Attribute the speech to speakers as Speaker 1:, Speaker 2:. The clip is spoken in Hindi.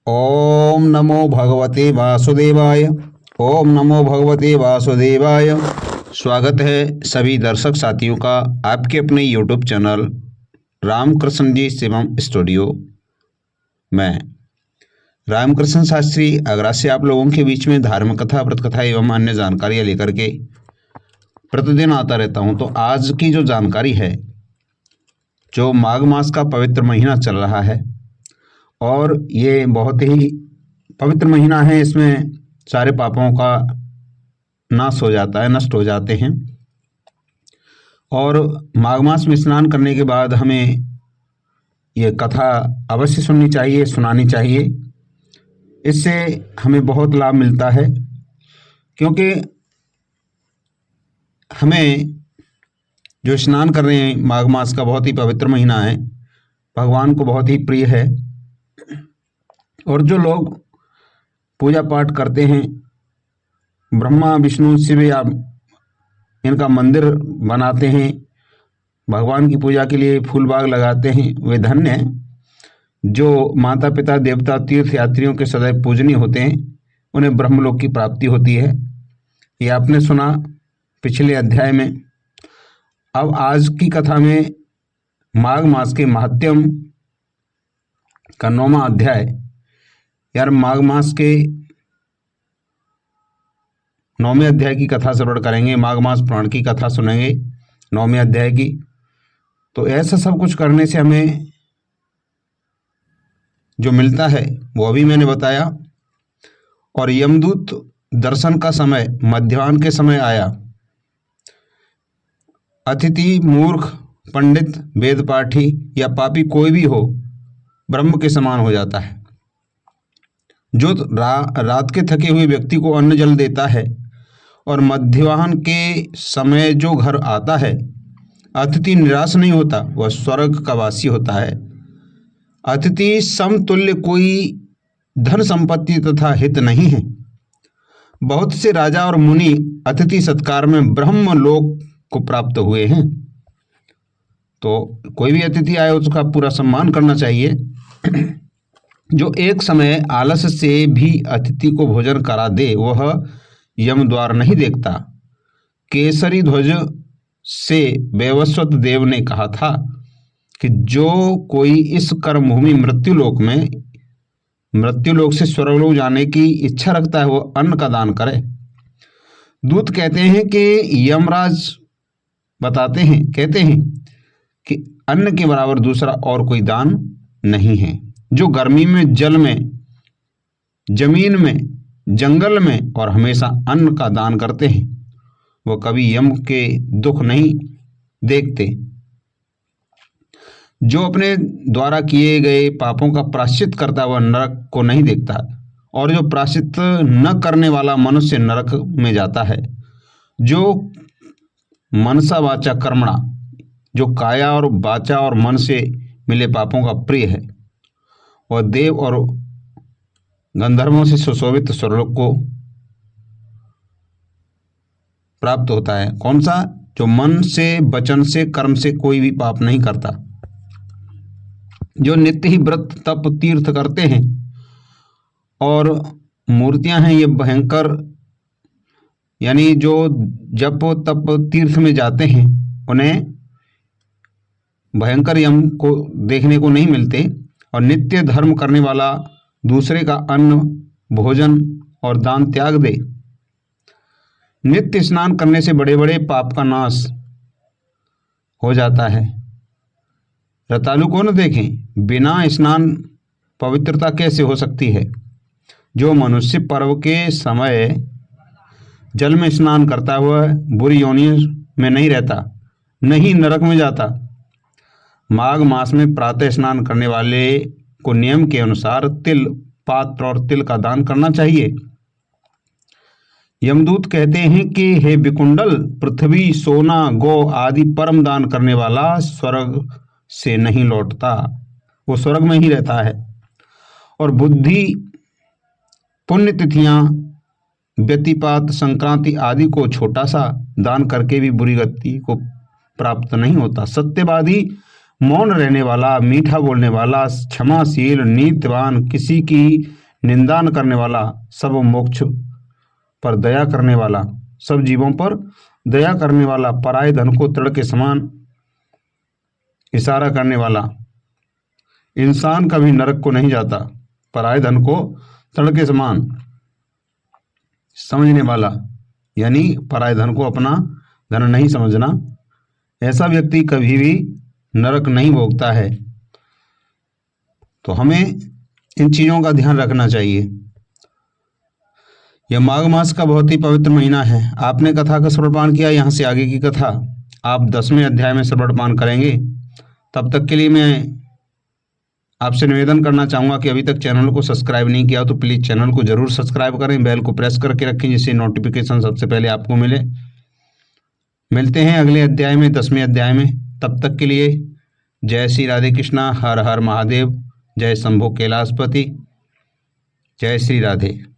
Speaker 1: ओम नमो भगवते वासुदेवाय। ओम नमो भगवते वासुदेवाय। स्वागत है सभी दर्शक साथियों का आपके अपने यूट्यूब चैनल रामकृष्ण जी शिवम स्टूडियो में। रामकृष्ण शास्त्री आगरा से आप लोगों के बीच में धार्मिक कथा, व्रत कथा एवं अन्य जानकारियाँ लेकर के प्रतिदिन आता रहता हूँ। तो आज की जो जानकारी है, जो माघ मास का पवित्र महीना चल रहा है और ये बहुत ही पवित्र महीना है, इसमें सारे पापों का नाश हो जाता है, नष्ट हो जाते हैं। और माघ मास में स्नान करने के बाद हमें ये कथा अवश्य सुननी चाहिए, सुनानी चाहिए। इससे हमें बहुत लाभ मिलता है, क्योंकि हमें जो स्नान कर रहे हैं, माघ मास का बहुत ही पवित्र महीना है, भगवान को बहुत ही प्रिय है। और जो लोग पूजा पाठ करते हैं, ब्रह्मा विष्णु शिव या इनका मंदिर बनाते हैं, भगवान की पूजा के लिए फूल बाग लगाते हैं, वे धन्य हैं। जो माता पिता देवता तीर्थ यात्रियों के सदैव पूजनीय होते हैं, उन्हें ब्रह्मलोक की प्राप्ति होती है। ये आपने सुना पिछले अध्याय में। अब आज की कथा में माघ मास के महात्म्य का 9वां अध्याय। यार, माघ मास के 9वें अध्याय की कथा श्रवण करेंगे, माघ मास पुराण की कथा सुनेंगे 9वें अध्याय की। तो ऐसा सब कुछ करने से हमें जो मिलता है वो अभी मैंने बताया। और यमदूत दर्शन का समय मध्याह्न के समय आया। अतिथि, मूर्ख, पंडित, वेद पाठी या पापी कोई भी हो, ब्रह्म के समान हो जाता है। जो रात के थके हुए व्यक्ति को अन्न जल देता है और मध्याह्न के समय जो घर आता है, अतिथि निराश नहीं होता, वह स्वर्ग का वासी होता है। अतिथि समतुल्य कोई धन संपत्ति तथा हित नहीं है। बहुत से राजा और मुनि अतिथि सत्कार में ब्रह्म लोक को प्राप्त हुए हैं। तो कोई भी अतिथि आए उसका पूरा सम्मान करना चाहिए। जो एक समय आलस से भी अतिथि को भोजन करा दे, वह यम द्वार नहीं देखता। केसरी ध्वज से वैवस्वत देव ने कहा था कि जो कोई इस कर्मभूमि मृत्युलोक से स्वर्गलोक जाने की इच्छा रखता है, वो अन्न का दान करे। दूत कहते हैं कि यमराज कहते हैं कि अन्न के बराबर दूसरा और कोई दान नहीं है। जो गर्मी में, जल में, जमीन में, जंगल में और हमेशा अन्न का दान करते हैं, वो कभी यम के दुख नहीं देखते। जो अपने द्वारा किए गए पापों का प्रायश्चित करता वह नरक को नहीं देखता। और जो प्रायश्चित न करने वाला मनुष्य नरक में जाता है। जो मनसा वाचा कर्मणा, जो काया और वाचा और मन से मिले पापों का प्रिय है, वह देव और गंधर्वों से सुशोभित स्वर्गलोक को प्राप्त होता है। कौन सा? जो मन से, वचन से, कर्म से कोई भी पाप नहीं करता। जो नित्य ही व्रत, तप, तीर्थ करते हैं। और मूर्तियां हैं ये भयंकर, यानी जो जप तप तीर्थ में जाते हैं, उन्हें भयंकर यम को देखने को नहीं मिलते। और नित्य धर्म करने वाला दूसरे का अन्न, भोजन और दान त्याग दे। नित्य स्नान करने से बड़े बड़े पाप का नाश हो जाता है। रतालू को न देखें, बिना स्नान पवित्रता कैसे हो सकती है। जो मनुष्य पर्व के समय जल में स्नान करता हुआ बुरी योनि में नहीं रहता, नहीं नरक में जाता। माघ मास में प्रातः स्नान करने वाले को नियम के अनुसार तिल, पात्र और तिल का दान करना चाहिए। यमदूत कहते हैं कि हे विकुंडल, पृथ्वी, सोना, गौ आदि परम दान करने वाला स्वर्ग से नहीं लौटता, वो स्वर्ग में ही रहता है। और बुद्धि, पुण्यतिथियां, व्यतिपात, संक्रांति आदि को छोटा सा दान करके भी बुरी गति को प्राप्त नहीं होता। सत्यवादी मौन रहने वाला, मीठा बोलने वाला, क्षमाशील, नीतिवान, किसी की निंदा न करने वाला, सब मोक्ष पर दया करने वाला, सब जीवों पर दया करने वाला, पराये धन को तृण के समान इशारा करने वाला। इंसान कभी नरक को नहीं जाता। पराये धन को तृण के समान समझने वाला, यानी पराये धन को अपना धन नहीं समझना, ऐसा व्यक्ति कभी भी नरक नहीं भोगता है। तो हमें इन चीज़ों का ध्यान रखना चाहिए। यह माघ मास का बहुत ही पवित्र महीना है। आपने कथा का श्रवणपान किया, यहाँ से आगे की कथा आप 10वें अध्याय में श्रवणपान करेंगे। तब तक के लिए मैं आपसे निवेदन करना चाहूँगा कि अभी तक चैनल को सब्सक्राइब नहीं किया तो प्लीज़ चैनल को जरूर सब्सक्राइब करें, बेल को प्रेस करके रखें जिससे नोटिफिकेशन सबसे पहले आपको मिले। मिलते हैं अगले अध्याय में, 10वें अध्याय में। तब तक के लिए जय श्री राधे कृष्णा, हर हर महादेव, जय शंभो कैलाशपति, जय श्री राधे।